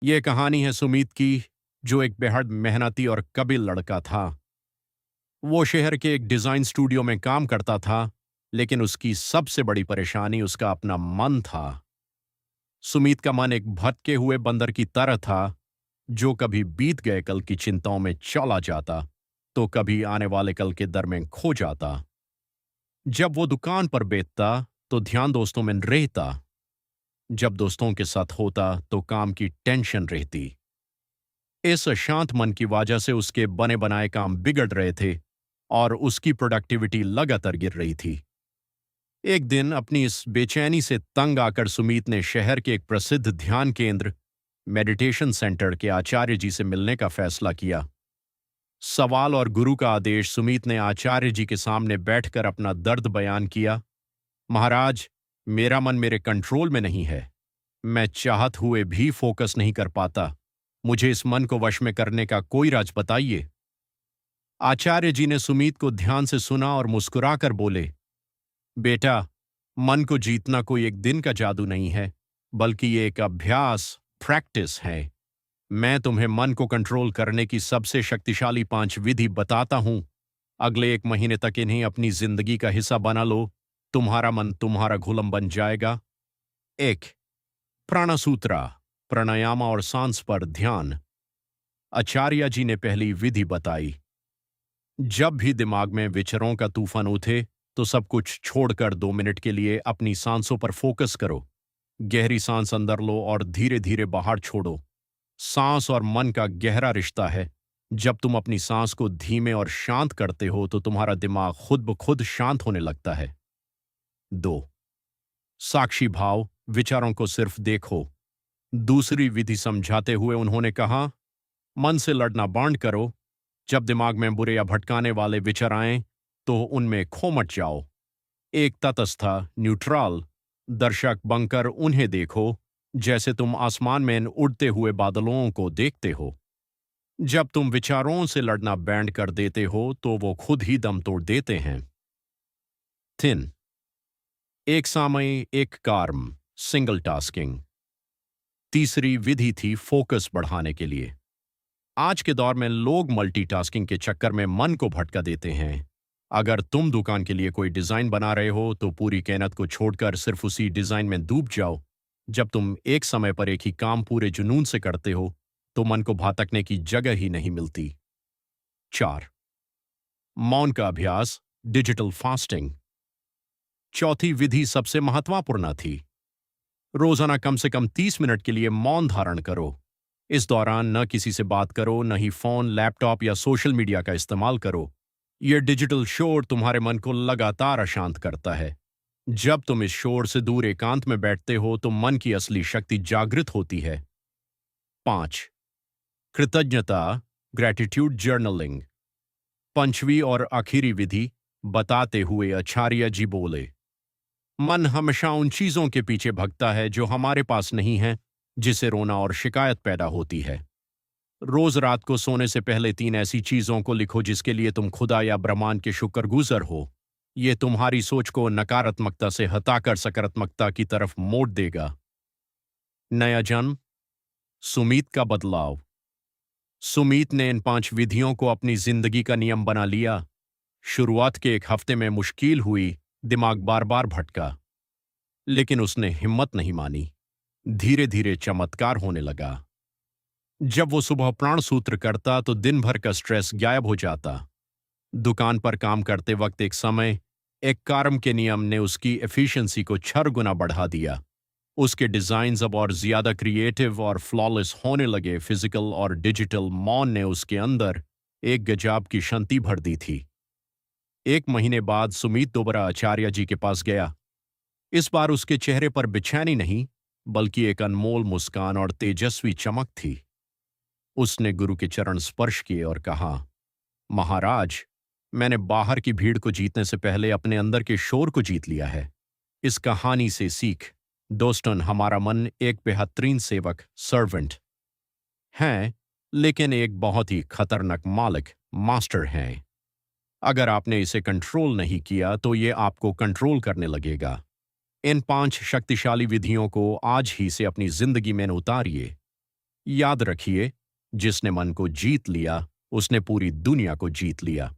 ये कहानी है सुमीत की, जो एक बेहद मेहनती और काबिल लड़का था। वो शहर के एक डिजाइन स्टूडियो में काम करता था, लेकिन उसकी सबसे बड़ी परेशानी उसका अपना मन था। सुमीत का मन एक भटके हुए बंदर की तरह था, जो कभी बीत गए कल की चिंताओं में चला जाता, तो कभी आने वाले कल के डर में खो जाता। जब वो दुकान पर बैठता, तो ध्यान दोस्तों में रहता। जब दोस्तों के साथ होता, तो काम की टेंशन रहती। इस अशांत मन की वजह से उसके बने बनाए काम बिगड़ रहे थे और उसकी प्रोडक्टिविटी लगातार गिर रही थी। एक दिन अपनी इस बेचैनी से तंग आकर सुमीत ने शहर के एक प्रसिद्ध ध्यान केंद्र मेडिटेशन सेंटर के आचार्य जी से मिलने का फैसला किया। सवाल और गुरु का आदेश सुमीत ने आचार्य जी के सामने बैठकर अपना दर्द बयान किया। महाराज, मेरा मन मेरे कंट्रोल में नहीं है। मैं चाहत हुए भी फोकस नहीं कर पाता। मुझे इस मन को वश में करने का कोई राज बताइए। आचार्य जी ने सुमीत को ध्यान से सुना और मुस्कुराकर बोले, बेटा, मन को जीतना कोई एक दिन का जादू नहीं है, बल्कि ये एक अभ्यास, प्रैक्टिस है। मैं तुम्हें मन को कंट्रोल करने की सबसे शक्तिशाली 5 विधि बताता हूं। अगले 1 महीने तक इन्हें अपनी जिंदगी का हिस्सा बना लो। तुम्हारा मन तुम्हारा गुलाम बन जाएगा। 1. प्राणासूत्रा, प्राणायाम और सांस पर ध्यान। आचार्य जी ने पहली विधि बताई। जब भी दिमाग में विचारों का तूफान उठे, तो सब कुछ छोड़कर 2 मिनट के लिए अपनी सांसों पर फोकस करो। गहरी सांस अंदर लो और धीरे धीरे बाहर छोड़ो। सांस और मन का गहरा रिश्ता है। जब तुम अपनी सांस को धीमे और शांत करते हो, तो तुम्हारा दिमाग खुद ब खुद शांत होने लगता है। 2. साक्षी भाव, विचारों को सिर्फ देखो। दूसरी विधि समझाते हुए उन्होंने कहा, मन से लड़ना बंद करो। जब दिमाग में बुरे या भटकाने वाले विचार आएं, तो उनमें खो मत जाओ। एक तटस्थ, न्यूट्रल दर्शक बनकर उन्हें देखो, जैसे तुम आसमान में इन उड़ते हुए बादलों को देखते हो। जब तुम विचारों से लड़ना बैंड कर देते हो, तो वो खुद ही दम तोड़ देते हैं। 3. एक समय एक कार्य, सिंगल टास्किंग। तीसरी विधि थी फोकस बढ़ाने के लिए। आज के दौर में लोग मल्टीटास्किंग के चक्कर में मन को भटका देते हैं। अगर तुम दुकान के लिए कोई डिजाइन बना रहे हो, तो पूरी मेहनत को छोड़कर सिर्फ उसी डिजाइन में डूब जाओ। जब तुम एक समय पर एक ही काम पूरे जुनून से करते हो, तो मन को भटकने की जगह ही नहीं मिलती। 4. मौन का अभ्यास, डिजिटल फास्टिंग। चौथी विधि सबसे महत्वपूर्ण थी। रोजाना कम से कम 30 मिनट के लिए मौन धारण करो। इस दौरान न किसी से बात करो, न ही फोन, लैपटॉप या सोशल मीडिया का इस्तेमाल करो। यह डिजिटल शोर तुम्हारे मन को लगातार अशांत करता है। जब तुम इस शोर से दूर एकांत में बैठते हो, तो मन की असली शक्ति जागृत होती है। 5. कृतज्ञता, ग्रैटिट्यूड जर्नलिंग। पंचवी और आखिरी विधि बताते हुए आचार्य जी बोले, मन हमेशा उन चीजों के पीछे भगता है जो हमारे पास नहीं है, जिसे रोना और शिकायत पैदा होती है। रोज रात को सोने से पहले 3 ऐसी चीजों को लिखो जिसके लिए तुम खुदा या ब्रह्मांड के शुक्रगुजार हो। ये तुम्हारी सोच को नकारात्मकता से हटाकर सकारात्मकता की तरफ मोड़ देगा। नया जन्म, सुमीत का बदलाव। सुमीत ने इन 5 विधियों को अपनी जिंदगी का नियम बना लिया। शुरुआत के 1 हफ्ते में मुश्किल हुई, दिमाग बार बार भटका, लेकिन उसने हिम्मत नहीं मानी। धीरे धीरे चमत्कार होने लगा। जब वो सुबह प्राण सूत्र करता, तो दिन भर का स्ट्रेस गायब हो जाता। दुकान पर काम करते वक्त एक कार्य के नियम ने उसकी एफिशिएंसी को 6 गुना बढ़ा दिया। उसके डिजाइन्स अब और ज्यादा क्रिएटिव और फ्लॉलेस होने लगे। फिजिकल और डिजिटल मौन ने उसके अंदर एक गजब की शांति भर दी थी। 1 महीने बाद सुमीत दोबारा आचार्य जी के पास गया। इस बार उसके चेहरे पर बेचैनी नहीं, बल्कि एक अनमोल मुस्कान और तेजस्वी चमक थी। उसने गुरु के चरण स्पर्श किए और कहा, महाराज, मैंने बाहर की भीड़ को जीतने से पहले अपने अंदर के शोर को जीत लिया है। इस कहानी से सीख, दोस्तन, हमारा मन एक बेहतरीन सेवक, सर्वेंट है, लेकिन एक बहुत ही खतरनाक मालिक, मास्टर है। अगर आपने इसे कंट्रोल नहीं किया, तो ये आपको कंट्रोल करने लगेगा। इन 5 शक्तिशाली विधियों को आज ही से अपनी जिंदगी में उतारिए। याद रखिए, जिसने मन को जीत लिया, उसने पूरी दुनिया को जीत लिया।